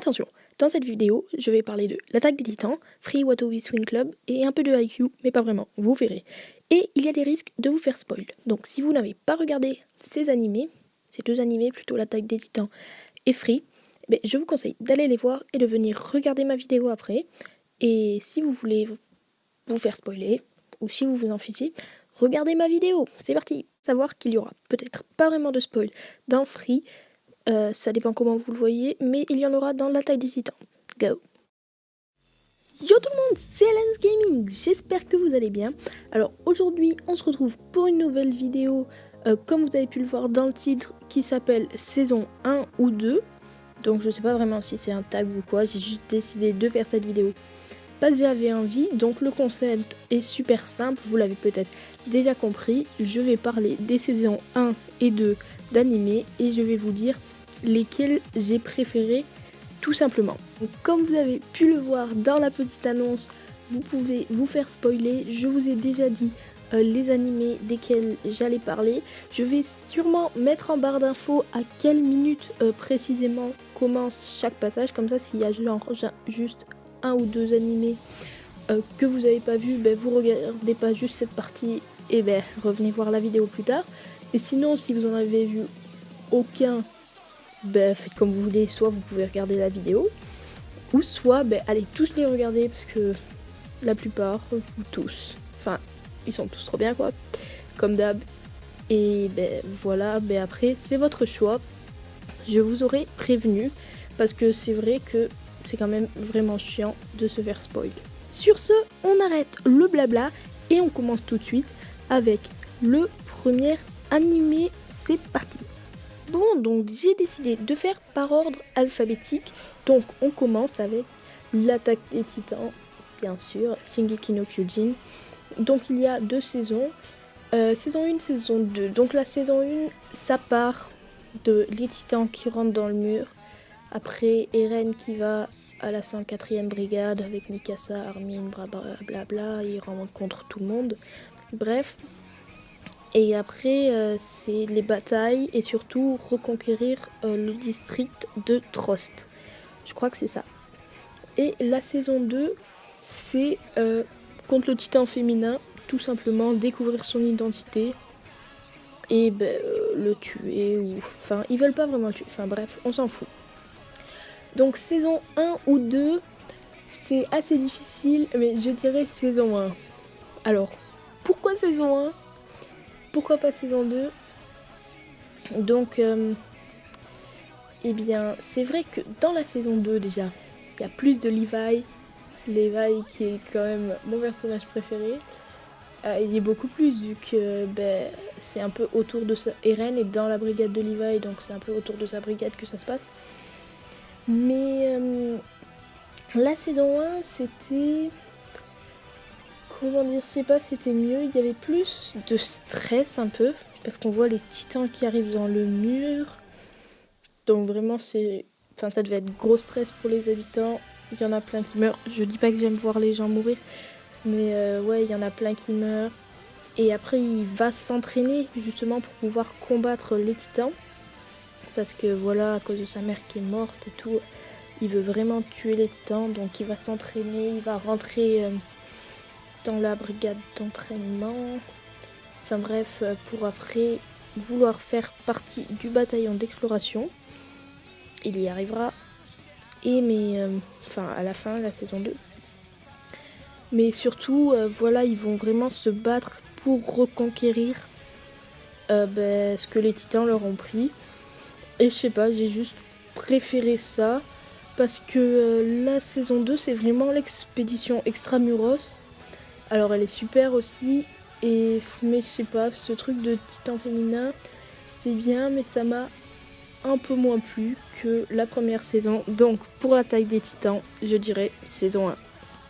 Attention, dans cette vidéo, je vais parler de l'Attaque des Titans, Free Watobi Swing Club et un peu de Haikyuu, mais pas vraiment, vous verrez. Et il y a des risques de vous faire spoil. Donc si vous n'avez pas regardé ces deux animés, plutôt l'Attaque des Titans et Free, je vous conseille d'aller les voir et de venir regarder ma vidéo après. Et si vous voulez vous faire spoiler, ou si vous vous en fichez, regardez ma vidéo, c'est parti. Savoir qu'il y aura peut-être pas vraiment de spoil dans Free, ça dépend comment vous le voyez, mais il y en aura dans l'Attaque des Titans. Go! Yo tout le monde, c'est Lens Gaming, j'espère que vous allez bien. Alors aujourd'hui, on se retrouve pour une nouvelle vidéo, comme vous avez pu le voir dans le titre, qui s'appelle saison 1 ou 2. Donc je sais pas vraiment si c'est un tag ou quoi, j'ai juste décidé de faire cette vidéo parce que j'avais envie. Donc le concept est super simple, vous l'avez peut-être déjà compris. Je vais parler des saisons 1 et 2 d'anime et je vais vous dire lesquels j'ai préférés tout simplement. Donc, comme vous avez pu le voir dans la petite annonce, vous pouvez vous faire spoiler. Je vous ai déjà dit les animés desquels j'allais parler. Je vais sûrement mettre en barre d'infos à quelle minute précisément commence chaque passage. Comme ça, s'il y a juste un ou deux animés que vous n'avez pas vu, vous regardez pas juste cette partie et revenez voir la vidéo plus tard. Et sinon, si vous en avez vu aucun, faites comme vous voulez, soit vous pouvez regarder la vidéo, ou soit allez tous les regarder parce que la plupart, ou tous, enfin ils sont tous trop bien quoi, comme d'hab. Et voilà, après c'est votre choix, je vous aurais prévenu parce que c'est vrai que c'est quand même vraiment chiant de se faire spoil. Sur ce, on arrête le blabla et on commence tout de suite avec le premier animé, c'est parti. Bon, donc j'ai décidé de faire par ordre alphabétique. Donc on commence avec l'Attaque des Titans, bien sûr, Shingeki no Kyojin. Donc il y a deux saisons, saison 1, saison 2. Donc la saison 1, ça part de les Titans qui rentrent dans le mur. Après Eren qui va à la 104e brigade avec Mikasa, Armin, blablabla, il rencontre tout le monde. Bref. Et après, c'est les batailles et surtout reconquérir le district de Trost. Je crois que c'est ça. Et la saison 2, c'est contre le titan féminin, tout simplement découvrir son identité et le tuer. Enfin, ils veulent pas vraiment le tuer. Enfin bref, on s'en fout. Donc saison 1 ou 2, c'est assez difficile, mais je dirais saison 1. Alors, pourquoi saison 1 ? Pourquoi pas saison 2 ? Donc, c'est vrai que dans la saison 2 déjà, il y a plus de Levi qui est quand même mon personnage préféré. Il y est beaucoup plus vu que c'est un peu autour de ça. Eren est dans la brigade de Levi, donc c'est un peu autour de sa brigade que ça se passe. Mais la saison 1, c'était... Comment dire, je sais pas, c'était mieux, il y avait plus de stress un peu, parce qu'on voit les titans qui arrivent dans le mur. Donc vraiment, ça devait être gros stress pour les habitants. Il y en a plein qui meurent. Je dis pas que j'aime voir les gens mourir, mais il y en a plein qui meurent. Et après, il va s'entraîner justement pour pouvoir combattre les titans. Parce que voilà, à cause de sa mère qui est morte et tout, il veut vraiment tuer les titans. Donc il va s'entraîner, il va rentrer... dans la brigade d'entraînement, enfin bref, pour après vouloir faire partie du bataillon d'exploration. Il y arrivera, et à la fin, la saison 2. Mais surtout, ils vont vraiment se battre pour reconquérir ce que les titans leur ont pris. Et je sais pas, j'ai juste préféré ça, parce que la saison 2, c'est vraiment l'expédition Extramuros. Alors elle est super aussi, mais je sais pas, ce truc de titan féminin, c'est bien, mais ça m'a un peu moins plu que la première saison. Donc pour l'Attaque des Titans, je dirais saison 1.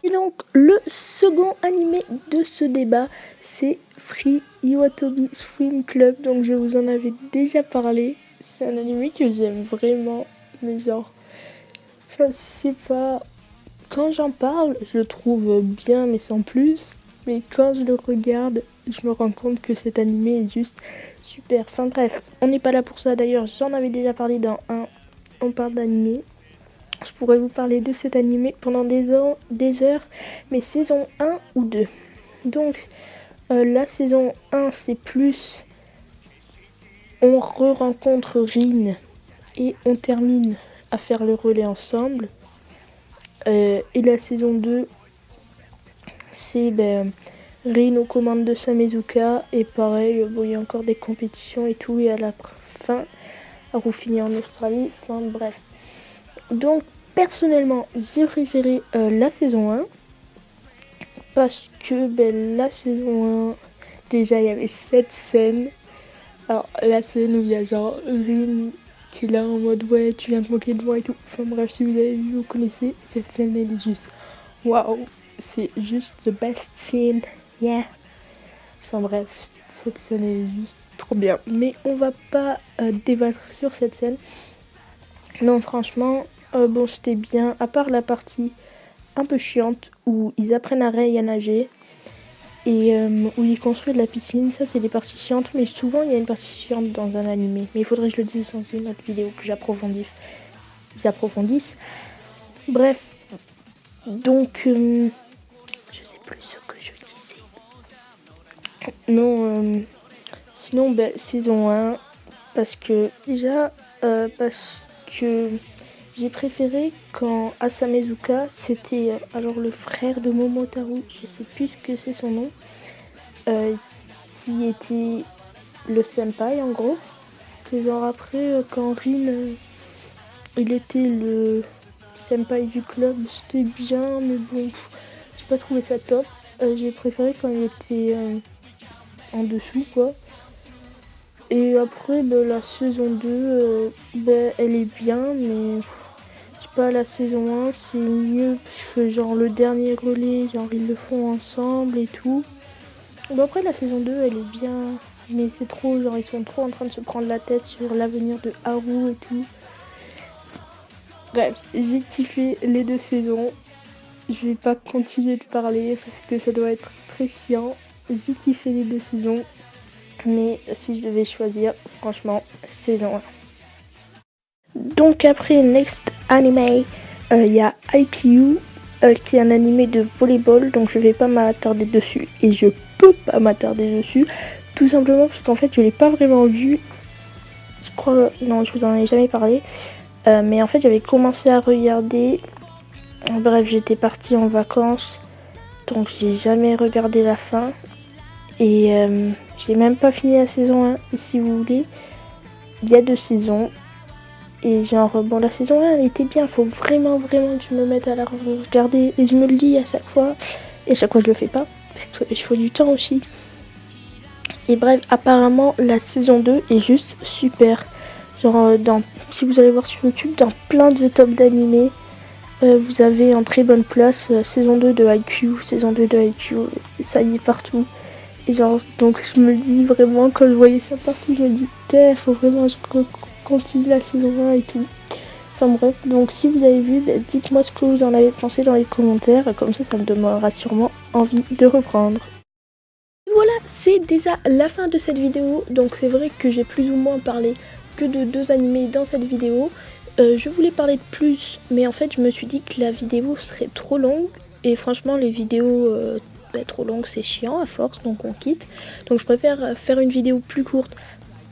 Et donc le second animé de ce débat, c'est Free Watobi Swim Club. Donc je vous en avais déjà parlé. C'est un animé que j'aime vraiment, mais je sais pas... Quand j'en parle, je le trouve bien, mais sans plus. Mais quand je le regarde, je me rends compte que cet animé est juste super. Enfin bref, on n'est pas là pour ça. D'ailleurs, j'en avais déjà parlé dans un On parle d'animé. Je pourrais vous parler de cet animé pendant des heures, mais saison 1 ou 2. Donc la saison 1 c'est plus on re-rencontre Rin et on termine à faire le relais ensemble. Et la saison 2 c'est Rin aux commandes de Samezuka et pareil, il y a encore des compétitions et tout et à la fin Haru finit en Australie, enfin bref. Donc personnellement j'ai préféré la saison 1 parce que la saison 1 déjà il y avait 7 scènes. Alors la scène où il y a genre Rin qui est là en mode ouais tu viens te moquer de moi et tout. Enfin bref, si vous avez vu vous connaissez, cette scène elle est juste waouh, c'est juste the best scene, yeah. Enfin bref, cette scène elle est juste trop bien. Mais on va pas débattre sur cette scène. Non franchement, bon c'était bien, à part la partie un peu chiante où ils apprennent à Rei à nager. Et où ils construisent la piscine, ça c'est des parties chiantes, mais souvent il y a une partie chiante dans un animé. Mais il faudrait que je le dise dans une autre vidéo, que j'approfondisse. Bref, donc je sais plus ce que je disais. Non, sinon saison 1, parce que j'ai préféré quand Asamezuka, c'était alors le frère de Momotaro, je sais plus ce que c'est son nom, qui était le senpai en gros. Que genre après, quand Rin, il était le senpai du club, c'était bien, mais bon, j'ai pas trouvé ça top. J'ai préféré quand il était en dessous quoi. Et après la saison 2, elle est bien, mais je sais pas, la saison 1 c'est mieux parce que genre le dernier relais, genre ils le font ensemble et tout. Bon après la saison 2 elle est bien, mais c'est trop, genre ils sont trop en train de se prendre la tête sur l'avenir de Haru et tout. Bref, j'ai kiffé les 2 saisons. Je vais pas continuer de parler parce que ça doit être très chiant. J'ai kiffé les 2 saisons. Mais si je devais choisir, franchement, saison 1. Donc après Next Anime, il y a IQ, qui est un animé de volleyball. Donc je vais pas m'attarder dessus. Et je peux pas m'attarder dessus. Tout simplement parce qu'en fait je l'ai pas vraiment vu. Je crois, non je vous en ai jamais parlé. Mais en fait j'avais commencé à regarder. Bref, j'étais partie en vacances. Donc j'ai jamais regardé la fin. Et j'ai même pas fini la saison 1. Et si vous voulez, il y a 2 saisons. Et genre, bon, la saison 1 elle était bien. Faut vraiment que je me mette à la regarder. Et je me le dis à chaque fois. Et à chaque fois je le fais pas. Parce qu'il faut du temps aussi. Et bref, apparemment la saison 2 est juste super. Genre, si vous allez voir sur YouTube, dans plein de tops d'animés, vous avez en très bonne place saison 2 de IQ, saison 2 de IQ. Ça y est partout. Et genre, donc je me dis vraiment, quand je voyais ça partout, je me dis, faut vraiment que je continue la saison 1 et tout. Enfin bref, donc si vous avez vu, dites-moi ce que vous en avez pensé dans les commentaires, comme ça me donnera sûrement envie de reprendre. Voilà, c'est déjà la fin de cette vidéo, donc c'est vrai que j'ai plus ou moins parlé que de 2 animés dans cette vidéo. Je voulais parler de plus, mais en fait je me suis dit que la vidéo serait trop longue, et franchement les vidéos trop longues c'est chiant à force, donc on quitte. Donc je préfère faire une vidéo plus courte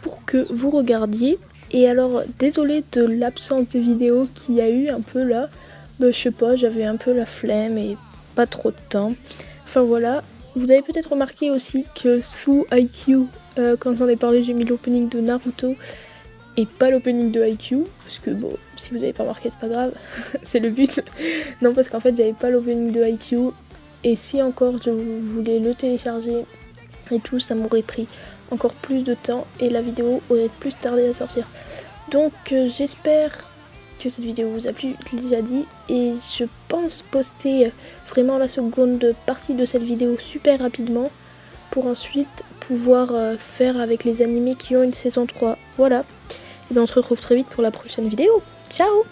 pour que vous regardiez. Et alors désolée de l'absence de vidéo qu'il y a eu un peu là, je sais pas, j'avais un peu la flemme et pas trop de temps. Enfin voilà, vous avez peut-être remarqué aussi que sous IQ, quand j'en ai parlé, j'ai mis l'opening de Naruto et pas l'opening de IQ, parce que bon, si vous avez pas remarqué c'est pas grave, c'est le but. Non, parce qu'en fait j'avais pas l'opening de IQ, et si encore je voulais le télécharger et tout, ça m'aurait pris encore plus de temps et la vidéo aurait plus tardé à sortir. Donc j'espère que cette vidéo vous a plu, je l'ai déjà dit, et je pense poster vraiment la seconde partie de cette vidéo super rapidement pour ensuite pouvoir faire avec les animés qui ont une saison 3. Voilà, et bien on se retrouve très vite pour la prochaine vidéo. Ciao!